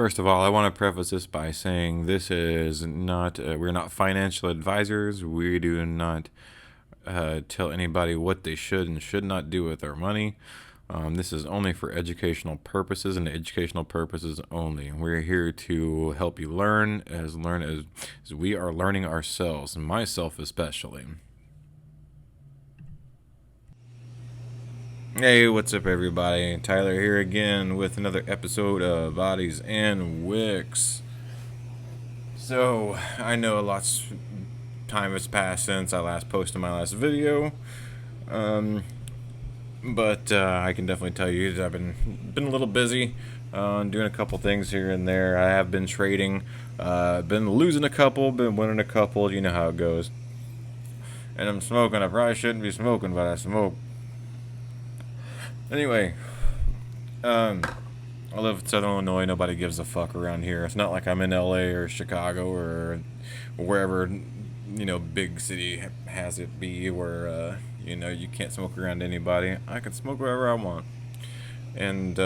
First of all, I want to preface this by saying this is not, we're not financial advisors. We do not tell anybody what they should and should not do with their money. This is only for educational purposes and educational purposes only. We're here to help you learn as we are learning ourselves, myself especially. Hey, what's up, everybody? Tyler here again with another episode of Bodies and WIX. So, I know lots of time has passed since I last posted my last video, but I can definitely tell you that I've been a little busy doing a couple things here and there. I have been trading, been losing a couple, been winning a couple. You know how it goes. And I'm smoking. I probably shouldn't be smoking, but I smoke. Anyway, I live in Southern Illinois. Nobody gives a fuck around here. It's not like I'm in LA or Chicago or wherever, big city has it be where, you can't smoke around anybody. I can smoke wherever I want. And,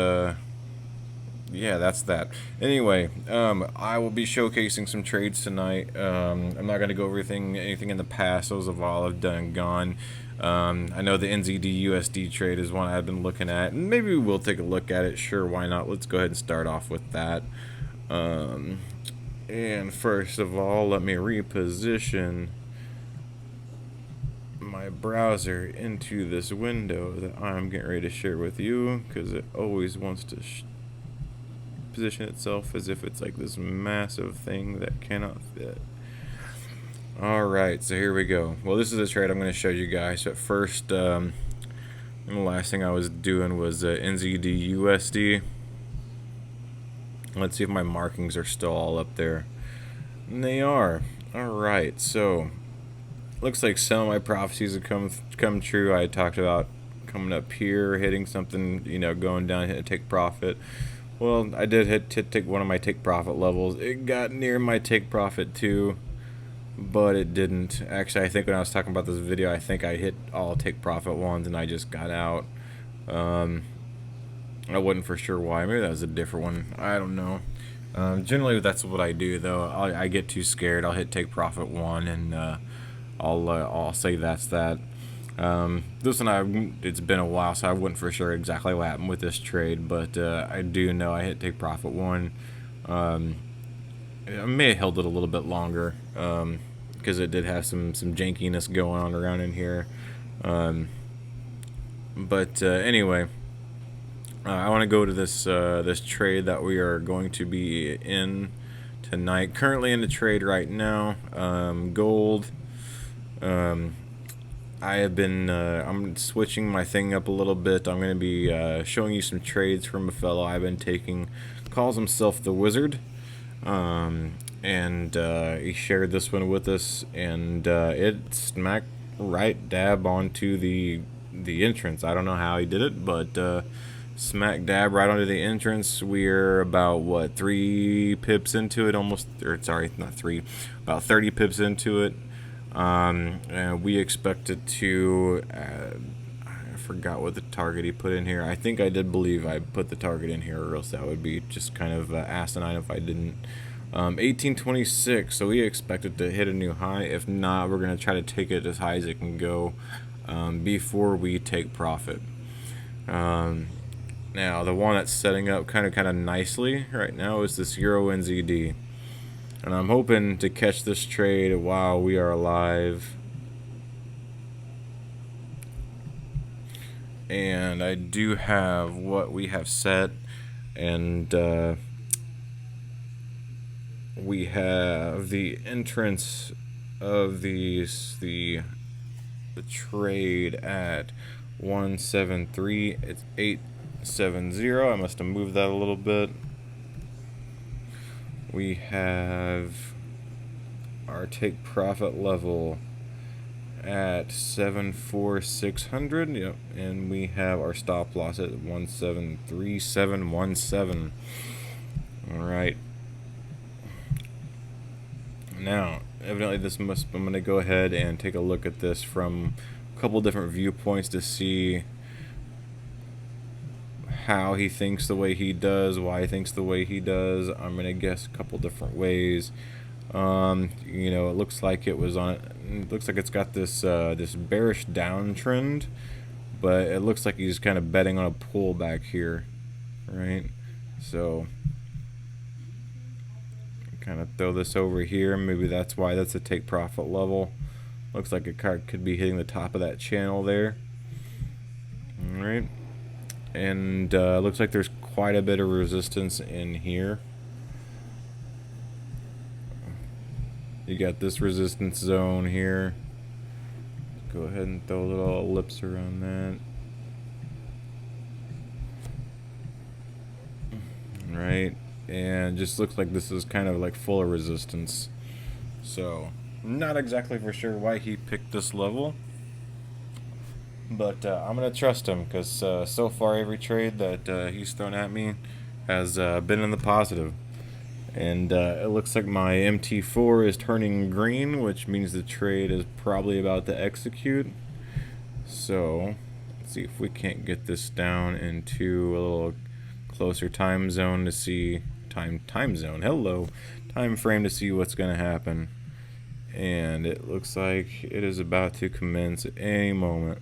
yeah, that's that. Anyway, I will be showcasing some trades tonight. I'm not going to go over anything in the past. Those have all have done and gone. I know the NZD USD trade is one I've been looking at, and maybe we'll take a look at it. Sure, why not? Let's go ahead and start off with that. And first of all, let me reposition my browser into this window that I'm getting ready to share with you, because it always wants to position itself as if it's like this massive thing that cannot fit. Alright, so here we go. Well, this is a trade I'm going to show you guys. At first, the last thing I was doing was NZD USD. Let's see if my markings are still all up there. And they are. Alright, so looks like some of my prophecies have come true. I talked about coming up here, hitting something, going down, hitting take profit. Well, I did take one of my take profit levels. It got near my take profit too, but it didn't. Actually, I think when I was talking about this video, I think I hit all take profit ones and I just got out. I wasn't for sure why. Maybe that was a different one. I don't know. Generally, that's what I do though. I get too scared. I'll hit take profit one and I'll say that's that. This one, it's been a while, so I wasn't for sure exactly what happened with this trade, but I do know I hit take profit one. I may have held it a little bit longer because it did have some jankiness going on around in here. But anyway, I want to go to this trade that we are going to be in tonight. Currently in the trade right now, gold. I have been, I'm switching my thing up a little bit. I'm going to be showing you some trades from a fellow I've been taking. Calls himself the Wizard. And he shared this one with us, and it smacked right dab onto the entrance. I don't know how he did it, but smack dab right onto the entrance. We're about, what, 3 pips into it, almost, or sorry, not 3, about 30 pips into it. And we expected to, I forgot what the target he put in here. I think I did believe I put the target in here, or else that would be just kind of asinine if I didn't. 1826, so we expected to hit a new high. If not, we're going to try to take it as high as it can go before we take profit. Now, the one that's setting up kind of nicely right now is this EURNZD. And I'm hoping to catch this trade while we are alive. And I do have what we have set, and we have the entrance of the trade at 173. It's 870. I must have moved that a little bit. We have our take profit level at 74600. Yep, and we have our stop loss at 173717. All right. Now, evidently, I'm going to go ahead and take a look at this from a couple different viewpoints to see how he thinks the way he does, why he thinks the way he does. I'm gonna guess a couple different ways. You know, it looks like it was on. It looks like it's got this this bearish downtrend, but it looks like he's kind of betting on a pullback here, right? So kind of throw this over here. Maybe that's why that's a take profit level. Looks like a card could be hitting the top of that channel there. All right, and looks like there's quite a bit of resistance in here. You got this resistance zone here. Go ahead and throw a little ellipse around that. Right, and just looks like this is kind of like full of resistance. So not exactly for sure why he picked this level, but I'm gonna trust him because so far every trade that he's thrown at me has been in the positive. And it looks like my MT4 is turning green, which means the trade is probably about to execute. So let's see if we can't get this down into a little closer time zone to see time frame to see what's going to happen. And it looks like it is about to commence at any moment.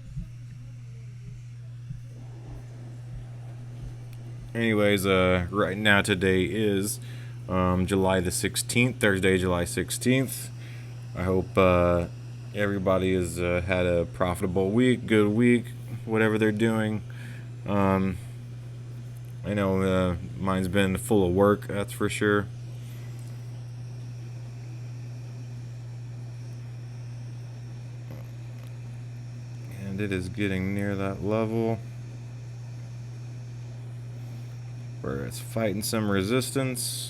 Anyways, right now today is July the 16th, Thursday, July 16th. I hope everybody has had a profitable week, good week, whatever they're doing. I know mine's been full of work, that's for sure. And it is getting near that level where it's fighting some resistance.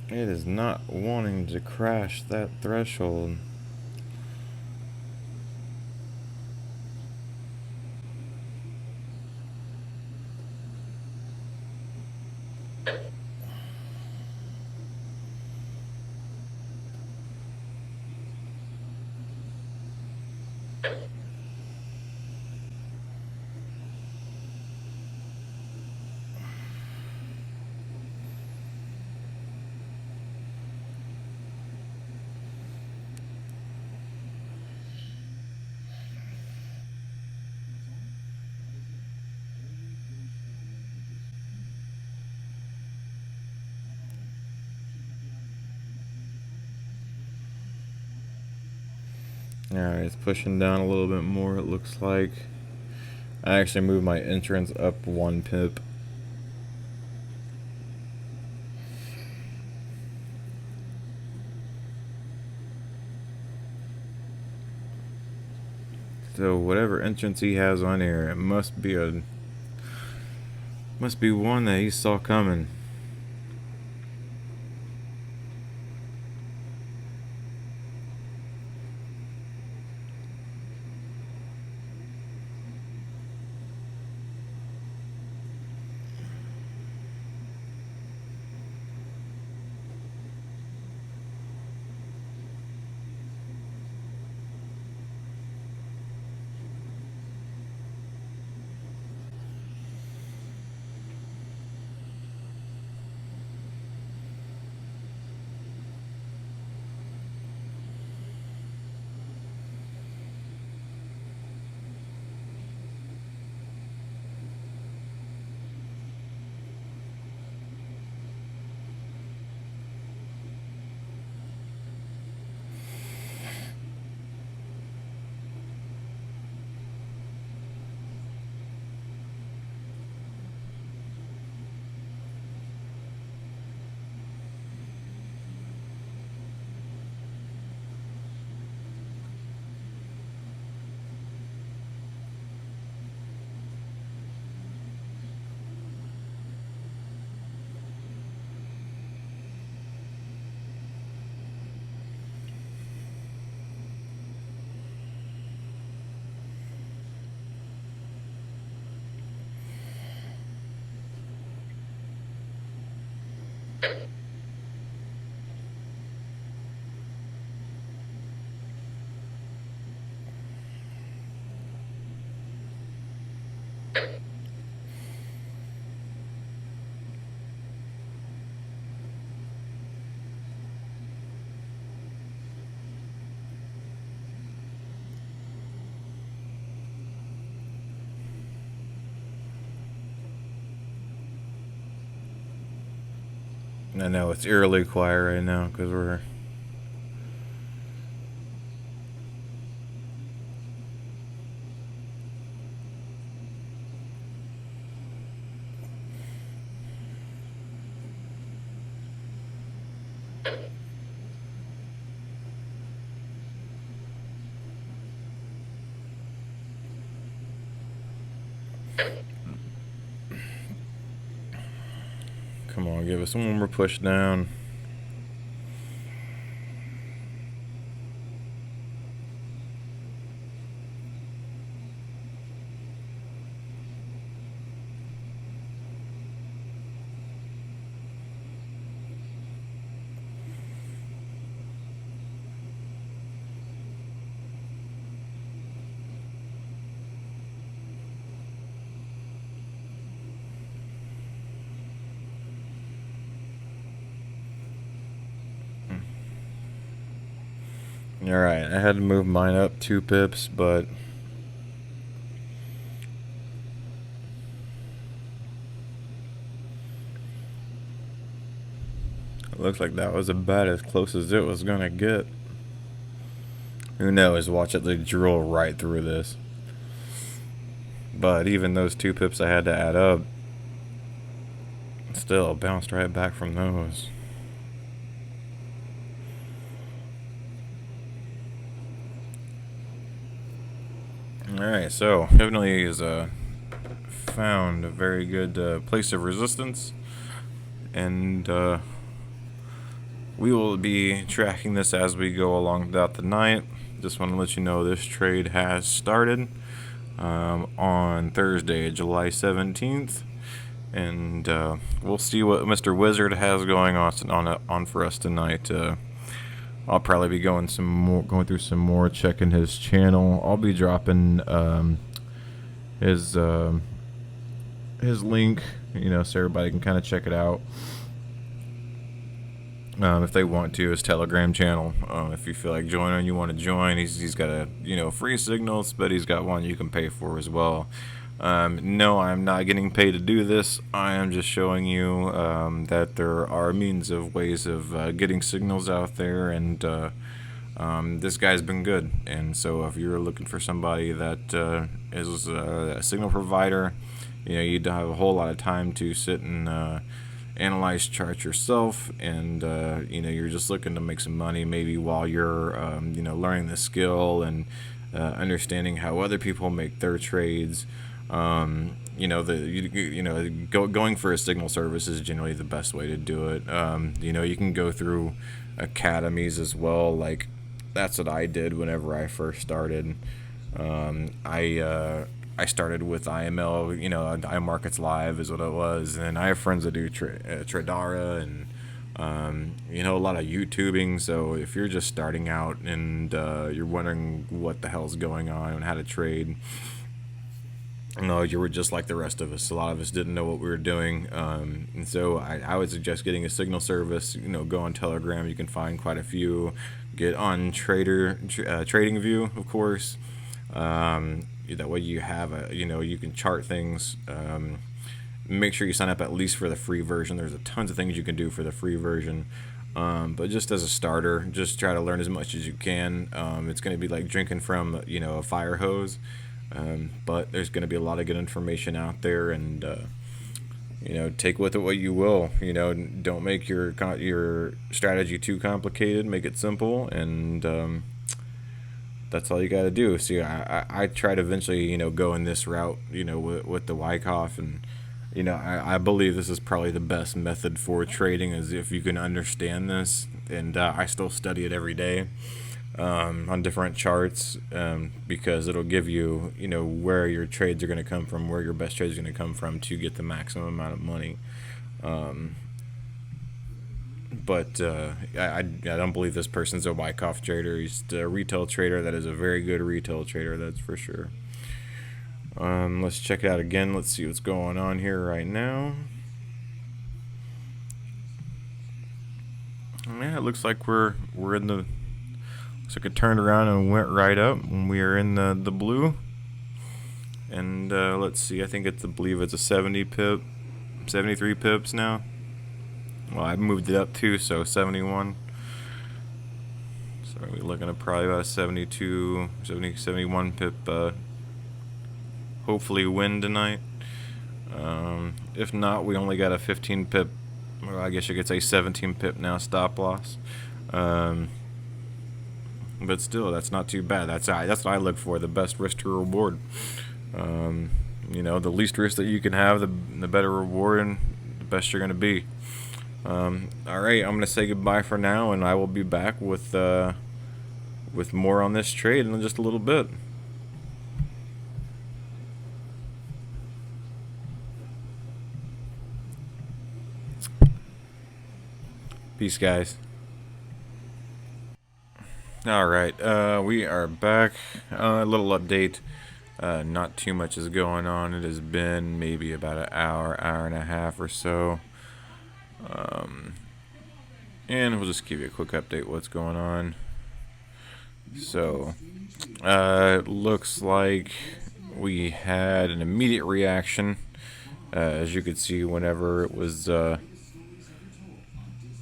It is not wanting to crash that threshold. Alright, it's pushing down a little bit more, it looks like. I actually moved my entrance up 1 pip. So whatever entrance he has on here, it must be one that he saw coming. I know it's eerily quiet right now because we're. Come on, give us one more push down. Alright, I had to move mine up 2 pips, but it looks like that was about as close as it was gonna get. Who knows? Watch it like drill right through this. But even those 2 pips I had to add up, still bounced right back from those. Alright, so definitely is found a very good place of resistance, and we will be tracking this as we go along throughout the night. Just want to let you know this trade has started on Thursday, July 17th, and we'll see what Mr. Wizard has going on for us tonight. I'll probably be going through some more, checking his channel. I'll be dropping his link, so everybody can kind of check it out. If they want to, his Telegram channel. If you feel like joining, you want to join. He's got a free signals, but he's got one you can pay for as well. No, I'm not getting paid to do this. I am just showing you that there are ways of getting signals out there, and this guy's been good. And so if you're looking for somebody that is a signal provider, you don't have a whole lot of time to sit and analyze charts yourself, and you're just looking to make some money maybe while you're learning the skill and understanding how other people make their trades. Going for a signal service is generally the best way to do it. You can go through academies as well. Like, that's what I did whenever I first started. I started with IML, iMarkets Live is what it was, and I have friends that do Tradara and a lot of YouTubing. So if you're just starting out and you're wondering what the hell's going on and how to trade, you were just like the rest of us. A lot of us didn't know what we were doing, and so I would suggest getting a signal service. Go on Telegram. You can find quite a few. Get on Trading View, of course. That way you have you can chart things. Make sure you sign up at least for the free version. There's a tons of things you can do for the free version. But just as a starter, just try to learn as much as you can. It's going to be like drinking from a fire hose. But there's going to be a lot of good information out there, and take with it what you will. Don't make your strategy too complicated. Make it simple, and that's all you got to do. See, I try to eventually go in this route, with the Wyckoff, and I believe this is probably the best method for trading, is if you can understand this, and I still study it every day. On different charts, because it'll give you, where your trades are going to come from, where your best trades are going to come from to get the maximum amount of money. but I don't believe this person's a Wyckoff trader. He's a retail trader that is a very good retail trader, that's for sure. Let's check it out again. Let's see what's going on here right now. Yeah, it looks like we're in the. Looks like it turned around and went right up when we are in the blue. And let's see. I think I believe it's a 70 pip, 73 pips now. Well, I moved it up too, so 71. So we're looking at probably about a 72, 70, 71 pip. Hopefully win tonight. If not, we only got a 15 pip. Well, I guess you could say 17 pip now stop loss. But still, that's not too bad. That's what I look for, the best risk to reward. You know, the least risk that you can have, the better reward and the best you're going to be. Alright, I'm going to say goodbye for now, and I will be back with more on this trade in just a little bit. Peace, guys. Alright, we are back. A little update. Not too much is going on. It has been maybe about an hour and a half or so. And we'll just give you a quick update what's going on. So, it looks like we had an immediate reaction. As you could see, whenever it was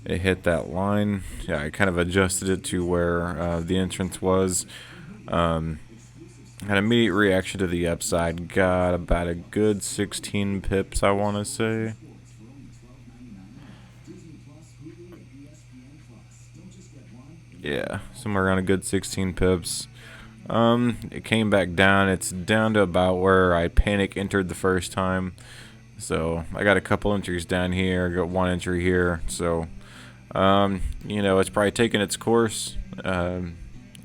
it hit that line, yeah, I kind of adjusted it to where the entrance was. Had immediate reaction to the upside. Got about a good 16 pips, I want to say. Yeah, somewhere around a good 16 pips. It came back down. It's down to about where I panic entered the first time. So I got a couple entries down here. Got one entry here. So, you know, it's probably taking its course.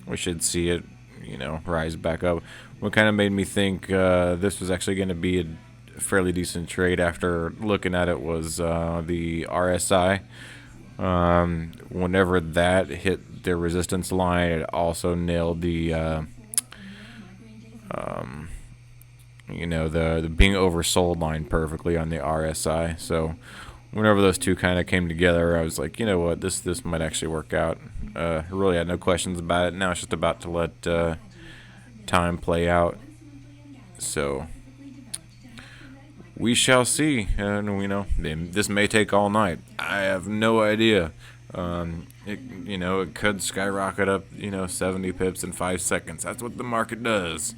We should see it, you know, rise back up. What kind of made me think this was actually going to be a fairly decent trade after looking at it was the RSI. Whenever that hit their resistance line, it also nailed the you know, the being oversold line perfectly on the RSI. So whenever those two kind of came together, I was like, you know what, this might actually work out. Really had no questions about it. Now it's just about to let time play out. So we shall see. And you know, this may take all night. I have no idea. You know, it could skyrocket up, you know, 70 pips in 5 seconds. That's what the market does.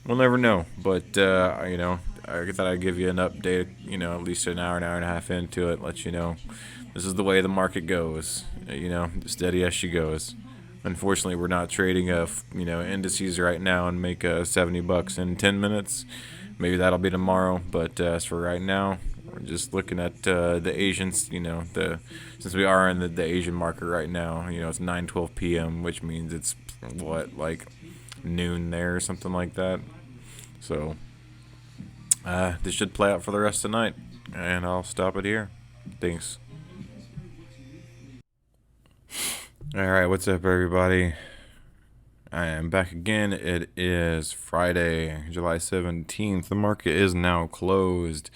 We'll never know. But you know, I thought I'd give you an update, you know, at least an hour and a half into it, let you know this is the way the market goes. You know, steady as she goes. Unfortunately, we're not trading you know, indices right now and make $70 in 10 minutes. Maybe that'll be tomorrow, but as for right now, we're just looking at the Asians. You know, since we are in the Asian market right now, you know, it's 9:12 p.m., which means it's what, like noon there or something like that. So this should play out for the rest of the night, and I'll stop it here. Thanks. Alright, what's up, everybody? I am back again. It is Friday, July 17th. The market is now closed.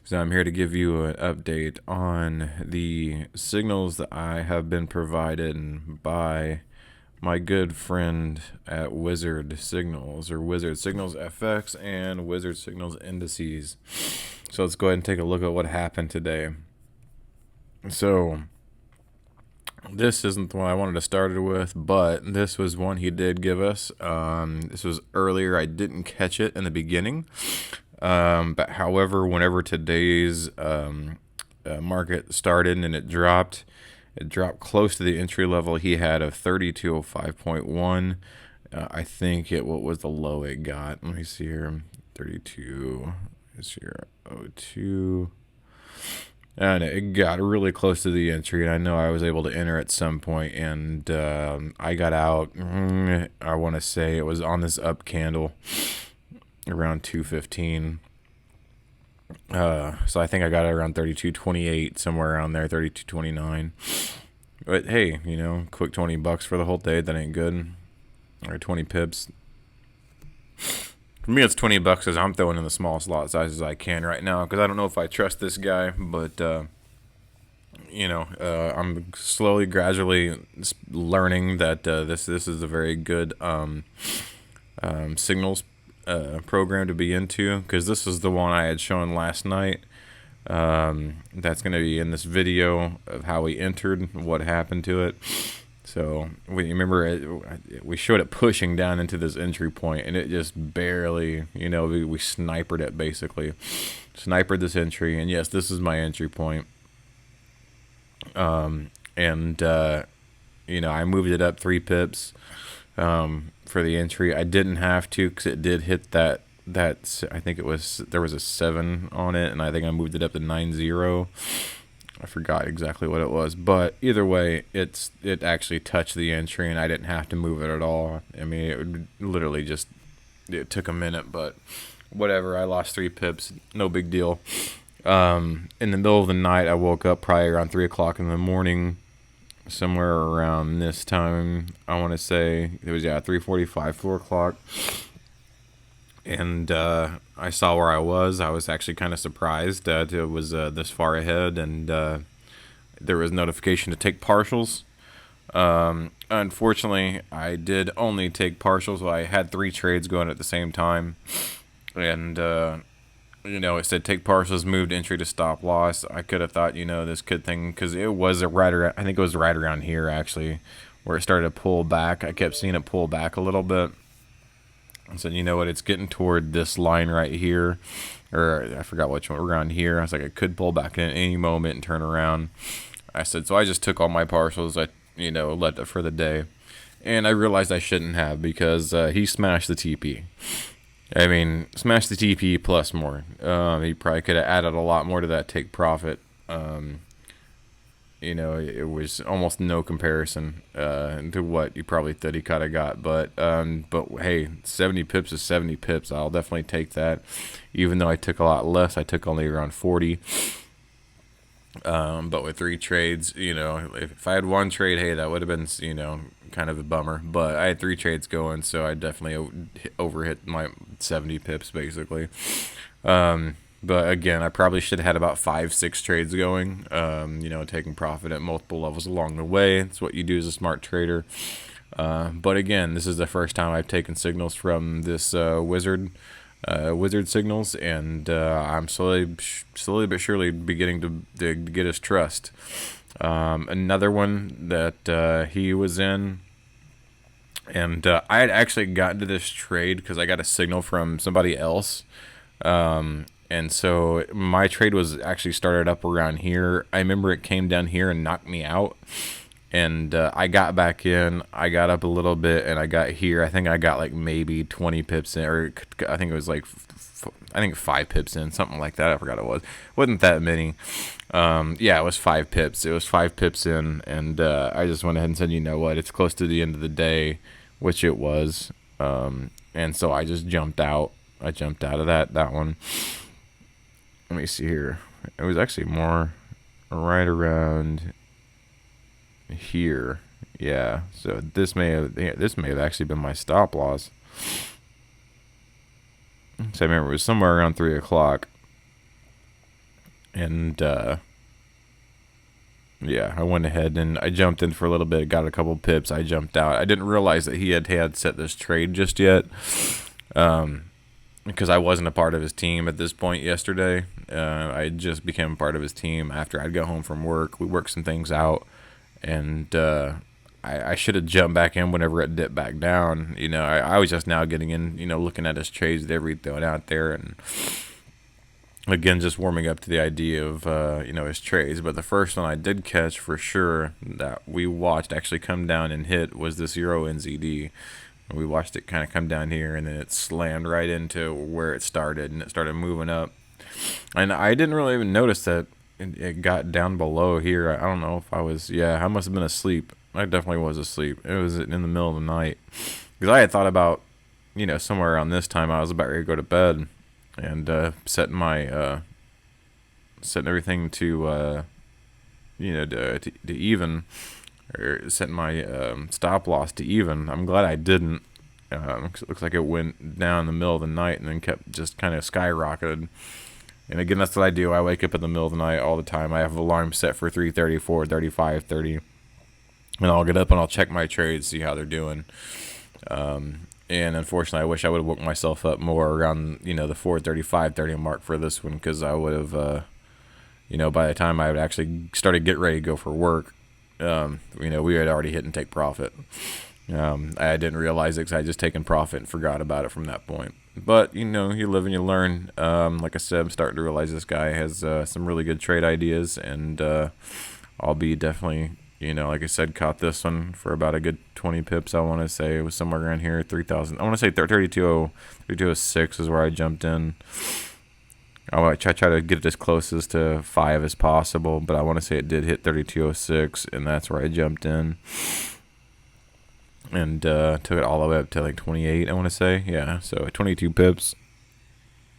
So I'm here to give you an update on the signals that I have been provided by my good friend at Wizard Signals, or Wizard Signals FX and Wizard Signals Indices. So let's go ahead and take a look at what happened today. So this isn't the one I wanted to start it with, but this was one he did give us. This was earlier. I didn't catch it in the beginning. But however, whenever today's market started and it dropped close to the entry level he had of 3205.1. I think what was the low it got? Let me see here. 32 is here. 02. And it got really close to the entry, and I know I was able to enter at some point, and I got out, I want to say it was on this up candle around 215. So I think I got it around 32.28, somewhere around there, 32.29. But hey, you know, quick $20 for the whole day. That ain't good. Or 20 pips. For me, it's $20 because I'm throwing in the smallest lot sizes I can right now because I don't know if I trust this guy, but you know, I'm slowly, gradually learning that this is a very good signals program to be into, because this is the one I had shown last night. That's going to be in this video of how we entered, what happened to it. So we remember we showed it pushing down into this entry point, and it just barely, you know, we snipered it basically. Snipered this entry, and yes, this is my entry point. And you know, I moved it up 3 pips for the entry. I didn't have to because it did hit that I think it was, there was a 7 on it, and I think I moved it up to 9.0. I forgot exactly what it was, but either way, it actually touched the entry, and I didn't have to move it at all. I mean, it would literally just, it took a minute, but whatever. I lost 3 pips, no big deal. In the middle of the night, I woke up probably around 3 o'clock in the morning, somewhere around this time. I want to say it was 3:45, 4 o'clock. And I saw where I was. I was actually kind of surprised that it was this far ahead, and there was notification to take partials. Unfortunately, I did only take partials. So I had 3 trades going at the same time, and you know, it said take partials, moved entry to stop loss. I could have thought, you know, this good thing, because it was right around, I think it was right around here actually, where it started to pull back. I kept seeing it pull back a little bit. I said, you know what, it's getting toward this line right here, or I forgot which one, around here. I was like, it could pull back in any moment and turn around. I said, so I just took all my partials. I, you know, left it for the day, and I realized I shouldn't have, because he smashed the TP. I mean, smashed the TP plus more. He probably could have added a lot more to that take profit. You know, it was almost no comparison to what you probably thought he could have got. But hey, 70 pips is 70 pips. I'll definitely take that. Even though I took a lot less, I took only around 40. But with 3 trades, you know, if I had 1 trade, hey, that would have been, you know, kind of a bummer. But I had 3 trades going, so I definitely overhit my 70 pips basically. But again, I probably should have had about 5-6 trades going, you know, taking profit at multiple levels along the way. It's what you do as a smart trader. But again, this is the first time I've taken signals from this wizard signals, and I'm slowly but surely beginning to get his trust. Another one that he was in, and I had actually gotten to this trade because I got a signal from somebody else. And so my trade was actually started up around here. I remember it came down here and knocked me out. And I got back in. I got up a little bit, and I got here. I think I got like maybe 20 pips in, or I think it was like, I think 5 pips in, something like that. I forgot it was. Wasn't that many. Yeah, it was 5 pips. It was 5 pips in, and I just went ahead and said, you know what? It's close to the end of the day, which it was. And so I just jumped out. I jumped out of that one. Let me see here. It was actually more right around here. Yeah. So this may have actually been my stop loss. So I remember it was somewhere around 3 o'clock. And yeah, I went ahead and I jumped in for a little bit, got a couple pips. I jumped out. I didn't realize that he had set this trade just yet. Because I wasn't a part of his team at this point yesterday. I just became a part of his team after I'd go home from work. We worked some things out, and I should have jumped back in whenever it dipped back down. You know, I was just now getting in, you know, looking at his trades that every throwing out there, and again, just warming up to the idea of, you know, his trades. But the first one I did catch for sure that we watched actually come down and hit was this EURNZD. We watched it kind of come down here, and then it slammed right into where it started, and it started moving up. And I didn't really even notice that it got down below here. I don't know if I was, yeah, I must have been asleep. I definitely was asleep. It was in the middle of the night. Because I had thought about, you know, somewhere around this time I was about ready to go to bed and setting my setting everything to to even, or setting my stop loss to even. I'm glad I didn't. 'Cause it looks like it went down in the middle of the night and then kept just kind of skyrocketed. And again, that's what I do. I wake up in the middle of the night all the time. I have alarms set for 3:30, 4:30, 5:30, and I'll get up and I'll check my trades, see how they're doing. And unfortunately, I wish I would have woke myself up more around the 4:30, 5:30 mark for this one, because I would have by the time I would actually started get ready to go for work, we had already hit and take profit. I didn't realize it because I had just taken profit and forgot about it from that point. But you live and you learn. Like I said, I'm starting to realize this guy has some really good trade ideas, and I'll be definitely, like I said, caught this one for about a good 20 pips. I want to say it was somewhere around here, 3,000. I want to say 3206 is where I jumped in. I try to get it as close as to 5 as possible, but I want to say it did hit 3206, and that's where I jumped in. And took it all the way up to like 28, I want to say. Yeah, so 22 pips.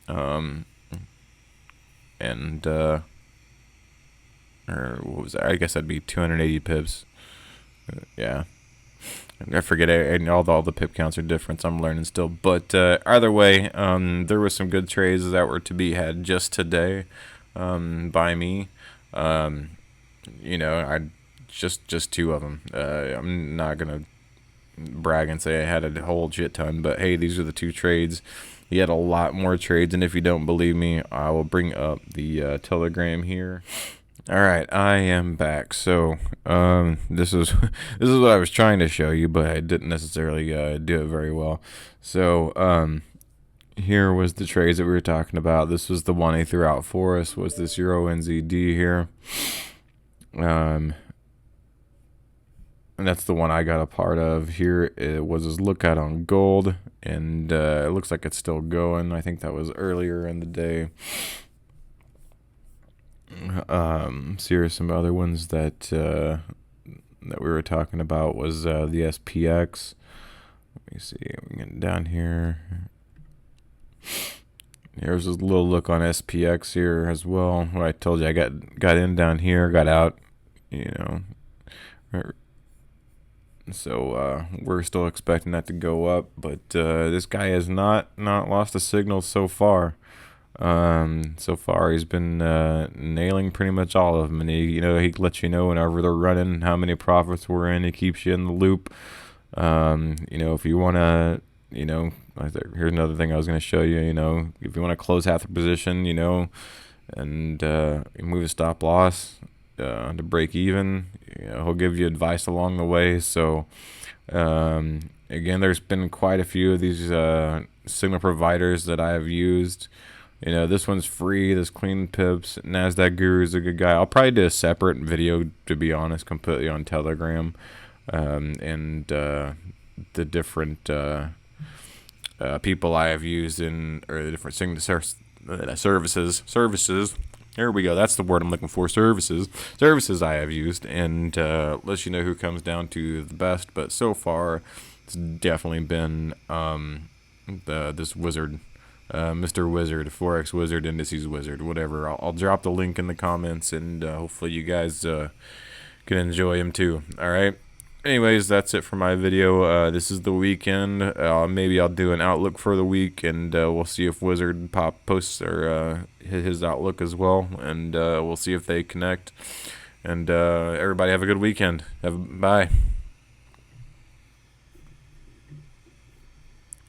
And or what was that? I guess that'd be 280 pips. Yeah. I forget, and all the pip counts are different, so I'm learning still. But either way, there was some good trades that were to be had just today by me. I just 2 of them. I'm not gonna brag and say I had a whole shit ton, but hey, these are the 2 trades. He had a lot more trades, and if you don't believe me, I will bring up the Telegram here. All right, I am back. So this is what I was trying to show you, but I didn't necessarily do it very well. So here was the trades that we were talking about. This was the one he threw out for us, was this EURNZD here. And that's the one I got a part of. Here it was his lookout on gold, and it looks like it's still going. I think that was earlier in the day. So here are some other ones that we were talking about. Was the SPX. Let me see. We get down here. Here's a little look on SPX here as well. What I told you, I got in down here, got out. So we're still expecting that to go up, but this guy has not lost a signal so far. So far he's been nailing pretty much all of them, and he lets you know whenever they're running how many profits we're in. He keeps you in the loop. If you want to, here's another thing I was going to show you. If you want to close half the position, and move the stop loss to break even, he'll give you advice along the way. So again, there's been quite a few of these signal providers that I have used. This one's free. This Clean Pips. NASDAQ Guru is a good guy. I'll probably do a separate video, to be honest, completely on Telegram, and the different people I have used or the different signal services. There we go. That's the word I'm looking for. Services I have used, and let you know who comes down to the best. But so far, it's definitely been this wizard, Mr. Wizard, Forex Wizard, Indices Wizard, whatever. I'll drop the link in the comments, and hopefully you guys can enjoy him too. All right. Anyways, that's it for my video. This is the weekend. Maybe I'll do an outlook for the week, and we'll see if Wizard posts his outlook as well, and we'll see if they connect. And everybody have a good weekend. Bye.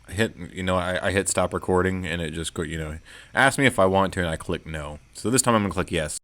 I hit stop recording, and it just asked me if I want to, and I click no. So this time I'm gonna click yes.